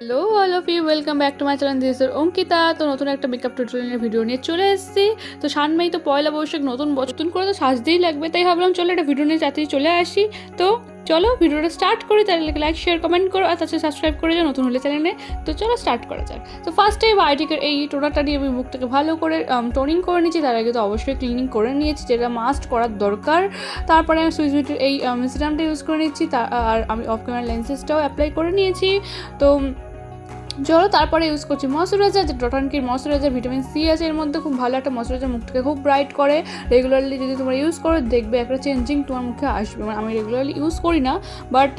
Hello all of you, welcome back to my channel. This is Ankita. তো নতুন একটা makeup টিউটোরিয়ালের ভিডিও নিয়ে চলে এসেছি। তো সামনেই তো পয়লা বৈশাখ, নতুন বছর, নতুন করে তো সাজতেই লাগবে, তাই ভাবলাম চলো একটা ভিডিও নিয়ে তাড়াতাড়ি চলে আসি। তো চলো ভিডিওটা স্টার্ট করি। তাহলে লাইক শেয়ার কমেন্ট করো, আর তাছাড়া সাবস্ক্রাইব করে যাও নতুন হলে চ্যানেলে। তো চলো স্টার্ট করা যাক। তো ফার্স্টে বায়োটিকের এই টোনারটা দিয়ে আমি মুখটাকে ভালো করে টোনিং করে নিয়েছি। তার আগে তো অবশ্যই ক্লিনিং করে নিয়েছি, যেটা মাস্ট করার দরকার। তারপরে আমি সুইস বিউটির এই সিরামটা ইউজ করে নিচ্ছি, আর আমি অফ ক্যামেরা লেন্সেসটাও অ্যাপ্লাই করে নিয়েছি। তো চলো তারপরে ইউজ করছি ময়শ্চারাইজার, যে ডটানকির ময়শ্চারাইজার, ভিটামিন সি আছে এর মধ্যে, খুব ভালো একটা ময়শ্চারাইজার, মুখটাকে খুব ব্রাইট করে। রেগুলারলি যদি তোমরা ইউজ করো দেখবে একটা চেঞ্জিং তোমার মুখে আসবে। মানে আমি রেগুলারলি ইউজ করি না, বাট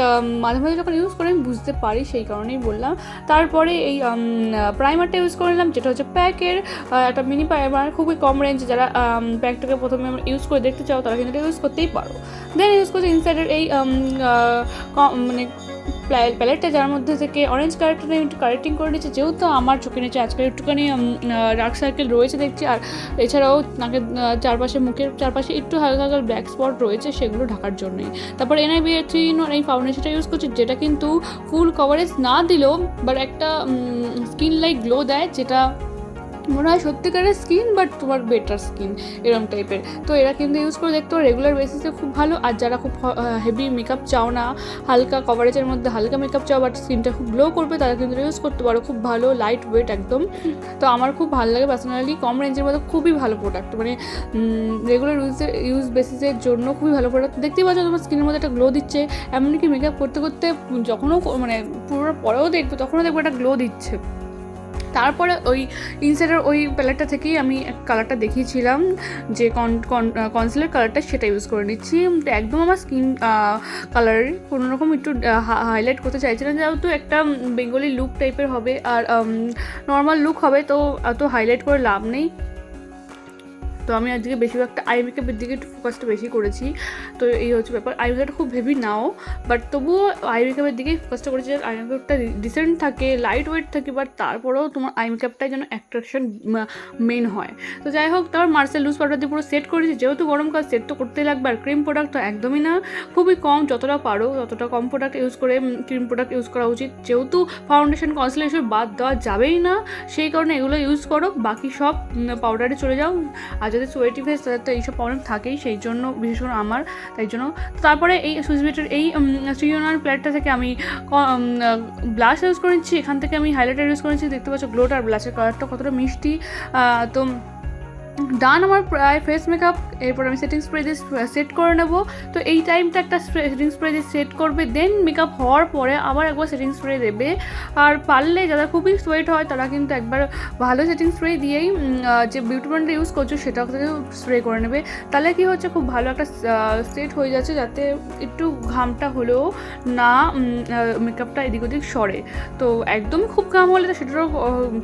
মাঝে মাঝে যখন ইউজ করি আমি বুঝতে পারি, সেই কারণেই বললাম। তারপরে এই প্রাইমারটা ইউজ করে নিলাম, যেটা হচ্ছে প্যাকের একটা মিনি প্রাইমার, খুবই কম রেঞ্জে। যারা প্যাকটাকে প্রথমে ইউজ করে দেখতে চাও তারা কিন্তু এটা ইউজ করতেই পারো। দেন ইউজ করছি ইনসাইডের এই মানে প্যালেটটা, যার মধ্যে থেকে অরেঞ্জ কালারটা একটু কারেক্টিং করে নিচ্ছে, যেহেতু আমার চোখে নিচে আজকাল একটুখানি ডার্ক সার্কেল রয়েছে দেখছি, আর এছাড়াও নাকের চারপাশে, মুখের চারপাশে একটু হালকা হালকা ব্ল্যাক স্পট রয়েছে, সেগুলো ঢাকার জন্যই। তারপর NIB3 এই ফাউন্ডেশনটা ইউজ করছি, যেটা কিন্তু ফুল কভারেজ না দিলেও বাট একটা স্কিন লাইক গ্লো দেয়, যেটা মনে হয় সত্যিকারের স্কিন বাট তোমার বেটার স্কিন এরকম টাইপের। তো এরা কিন্তু ইউজ করে দেখতে পারো রেগুলার বেসিসে, খুব ভালো। আর যারা খুব হেভি মেকআপ চাও না, হালকা কভারেজের মধ্যে হালকা মেকআপ চাও বাট স্কিনটা খুব গ্লো করবে, তারা কিন্তু ইউজ করতে পারো। খুব ভালো, লাইট ওয়েট একদম। তো আমার খুব ভালো লাগে পার্সোনালি, কম রেঞ্জের মধ্যে খুবই ভালো প্রোডাক্ট, মানে রেগুলার ইউজ বেসিসের জন্য খুবই ভালো প্রোডাক্ট। দেখতেই পাচ্ছ তোমার স্কিনের মধ্যে একটা গ্লো দিচ্ছে, এমনকি মেকআপ করতে করতে যখনও মানে পুরো পরেও দেখবে তখনও দেখবে একটা গ্লো দিচ্ছে। তারপরে ওই ইনসাইডের ওই প্যালেটটা থেকেই আমি কালারটা দেখিয়েছিলাম, যে কনসিলার কালারটা, সেটা ইউজ করে নিচ্ছি। একদম আমার স্কিন কালারের কোনোরকম একটু হাইলাইট করতে চাইছি না, যেহেতু একটা বেঙ্গলি লুক টাইপের হবে আর নর্মাল লুক হবে, তো এত হাইলাইট করে লাভ নেই। তো আমি আজকে বেশিরভাগটা আই মেকআপের দিকে একটু ফোকাসটা বেশি করেছি। তো এই হচ্ছে ব্যাপার। আই মেকআপটা খুব হেভি নাও, বাট তবুও আই মেকআপের দিকেই ফোকাসটা করেছি, যে আই মেকআপটা ডিসেন্ট থাকে, লাইট ওয়েট থাকে, বাট তারপরেও তোমার আই মেকআপটাই যেন অ্যাট্রাকশন মেন হয়। তো যাই হোক, তারপর মার্সেল লুজ পাউডার দিয়ে পুরো সেট করেছি, যেহেতু গরমকাল সেট তো করতেই লাগবে। আর ক্রিম প্রোডাক্ট তো একদমই না, খুবই কম, যতটা পারো ততটা কম প্রোডাক্ট ইউজ করে ক্রিম প্রোডাক্ট ইউজ করা উচিত, যেহেতু ফাউন্ডেশন কনসিলার এসব বাদ দেওয়া যাবেই না, সেই কারণে এগুলো ইউজ করো, বাকি সব পাউডারে চলে যাও। আর যদি সোয়েটি ফেস, তাদের তো এইসব প্রবলেম থাকেই, সেই জন্য বিশেষ করে আমার, তাই জন্য। তারপরে এই সুইস বিউটির এই 3-in-1 প্লেটটা থেকে আমি ব্লাশ ইউজ করেছি, এখান থেকে আমি হাইলাইটার ইউজ করেছি। দেখতে পাচ্ছ গ্লোটা আর ব্লাশের কালারটা কতটা মিষ্টি। তো ডান আমার প্রায় ফেস মেকআপ। এরপর আমি সেটিং স্প্রে দিয়ে সেট করে নেবো। তো এই টাইমটা একটা সেটিং স্প্রে দিয়ে সেট করবে, দেন মেকআপ হওয়ার পরে আবার একবার সেটিং স্প্রে দেবে। আর পারলে যারা খুবই সোয়েট হয় তারা কিন্তু একবার ভালো সেটিং স্প্রে দিয়েই যে বিউটি ব্লেন্ডার ইউজ করছো সেটা থেকেও স্প্রে করে নেবে। তাহলে কি হচ্ছে, খুব ভালো একটা সেট হয়ে যাচ্ছে, যাতে একটু ঘামটা হলেও না মেকআপটা এদিক ওদিক সরে। তো একদম খুব ঘাম হলে তো সেটাও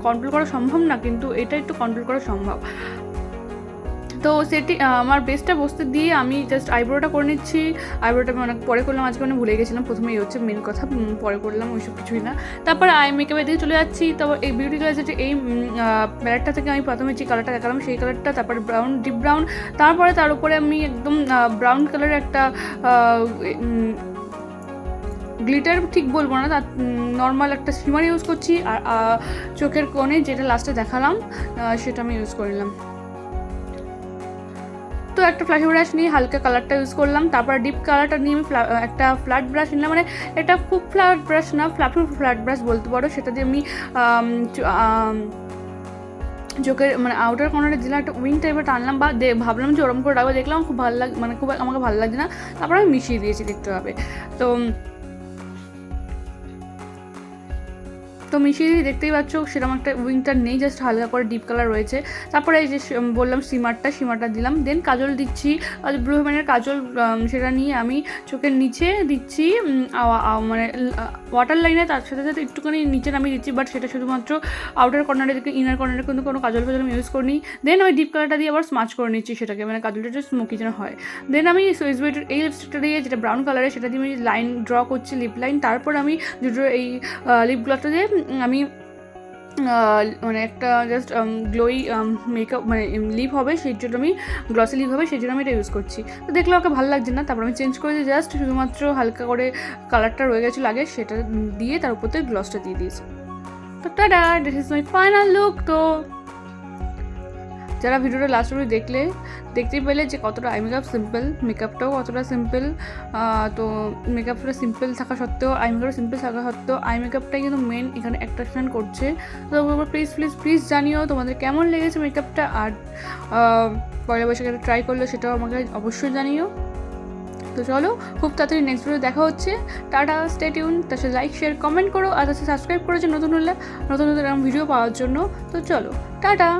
কন্ট্রোল করা সম্ভব না, কিন্তু এটা একটু কন্ট্রোল করা সম্ভব। তো সেটি আমার বেসটা বসতে দিয়ে আমি জাস্ট আইব্রোটা করে নিচ্ছি। আইব্রোটা আমি অনেক পরে করলাম, আজকে অনেক ভুলে গেছিলাম, প্রথমেই হচ্ছে মেন কথা, পরে করলাম, ওইসব কিছুই না। তারপরে আই মেকআপের দিকে চলে যাচ্ছি। তারপর এই বিউটি গ্লাসের এই প্যালেটটা থেকে আমি প্রথমে যে কালারটা দেখালাম সেই কালারটা, তারপরে ব্রাউন, ডিপ ব্রাউন, তারপরে তার উপরে আমি একদম ব্রাউন কালারের একটা গ্লিটার ঠিক বলবো না, তার নর্মাল একটা শিমার ইউজ করছি। আর চোখের কোণে যেটা লাস্টে দেখালাম সেটা আমি ইউজ করলাম। তো একটা ফ্ল্যাশ ব্রাশ নিয়ে হালকা কালারটা ইউজ করলাম। তারপর ডিপ কালারটা নিয়ে আমি একটা ফ্ল্যাট ব্রাশ নিলাম, মানে এটা খুব ফ্ল্যাট ব্রাশ না, ফ্ল্যাট ব্রাশ বলতে পারো। সেটা দিয়ে আমি চোখের মানে আউটার কর্নারে দিলাম, একটা উইং টাইপের টানলাম, বা ভাবলাম যে ওরম করে রাখবো, দেখলাম খুব ভালো মানে খুব আমাকে ভালো লাগছে না, তারপর আমি মিশিয়ে দিয়েছি, দেখতে হবে। তো মিশিয়ে দিয়ে দেখতেই পাচ্ছ সেরকম একটা উইংটার নেই, জাস্ট হালকা করে ডিপ কালার রয়েছে। তারপরে এই যে বললাম সিমারটা দিলাম, দেন কাজল দিচ্ছি, ব্লু হেভেনের কাজল, সেটা নিয়ে আমি চোখের নিচে দিচ্ছি, মানে ওয়াটার লাইনে, তার সাথে সাথে একটুখানি নিচে নামিয়ে দিচ্ছি, বাট সেটা শুধুমাত্র আউটার কর্নারের দিকে, ইনার কর্নারে কিন্তু কোনো কাজল আমি ইউজ করিনি। দেন ওই ডিপ কালারটা দিয়ে আবার স্মাচ করে নিচ্ছি সেটাকে, মানে কাজলটা একটু স্মোকি যেন হয়। দেন আমি সুইস বিউটির এই লিপস্টিকটা দিয়ে, যেটা ব্রাউন কালারের, সেটা দিয়ে আমি লাইন ড্র করছি, লিপ লাইন। তারপর আমি জুডোর এই লিপ গ্লসটা দিয়ে আমি মানে একটা জাস্ট গ্লোই মেকআপ মানে লিপ হবে, সেই জন্য আমি গ্লসি লিপ হবে, সেই জন্য আমি এটা ইউজ করছি। তো দেখলে ওকে ভালো লাগছে না, তারপর আমি চেঞ্জ করে দিই, জাস্ট শুধুমাত্র হালকা করে কালারটা রয়ে গেছিলো আগে, সেটা দিয়ে তার উপর থেকে গ্লসটা দিয়ে দিয়েছি। তো tata, this is my final look. তো যারা ভিডিওটা লাস্ট অবধি দেখতেই পেলে যে কতটা আই মেকআপ সিম্পল, মেকআপটাও কতটা সিম্পল। তো মেকআপটা সিম্পল থাকা সত্ত্বেও, আই মেকআপটা সিম্পল থাকা সত্ত্বেও আই মেকআপটাই কিন্তু মেন এখানে অ্যাট্রাকশন করছে। তো প্লিজ জানিও তোমাদের কেমন লেগেছে মেকআপটা, আর পয়লা বৈশাখে ট্রাই করলো সেটাও আমাকে অবশ্যই জানিও। তো চলো, খুব তাড়াতাড়ি নেক্সট ভিডিও দেখা হচ্ছে। Tata, stay tune. তার সাথে লাইক, শেয়ার, কমেন্ট করো, আর তার সাথে সাবস্ক্রাইব করেছে নতুন এরকম ভিডিও পাওয়ার জন্য। তো চলো, টাটা।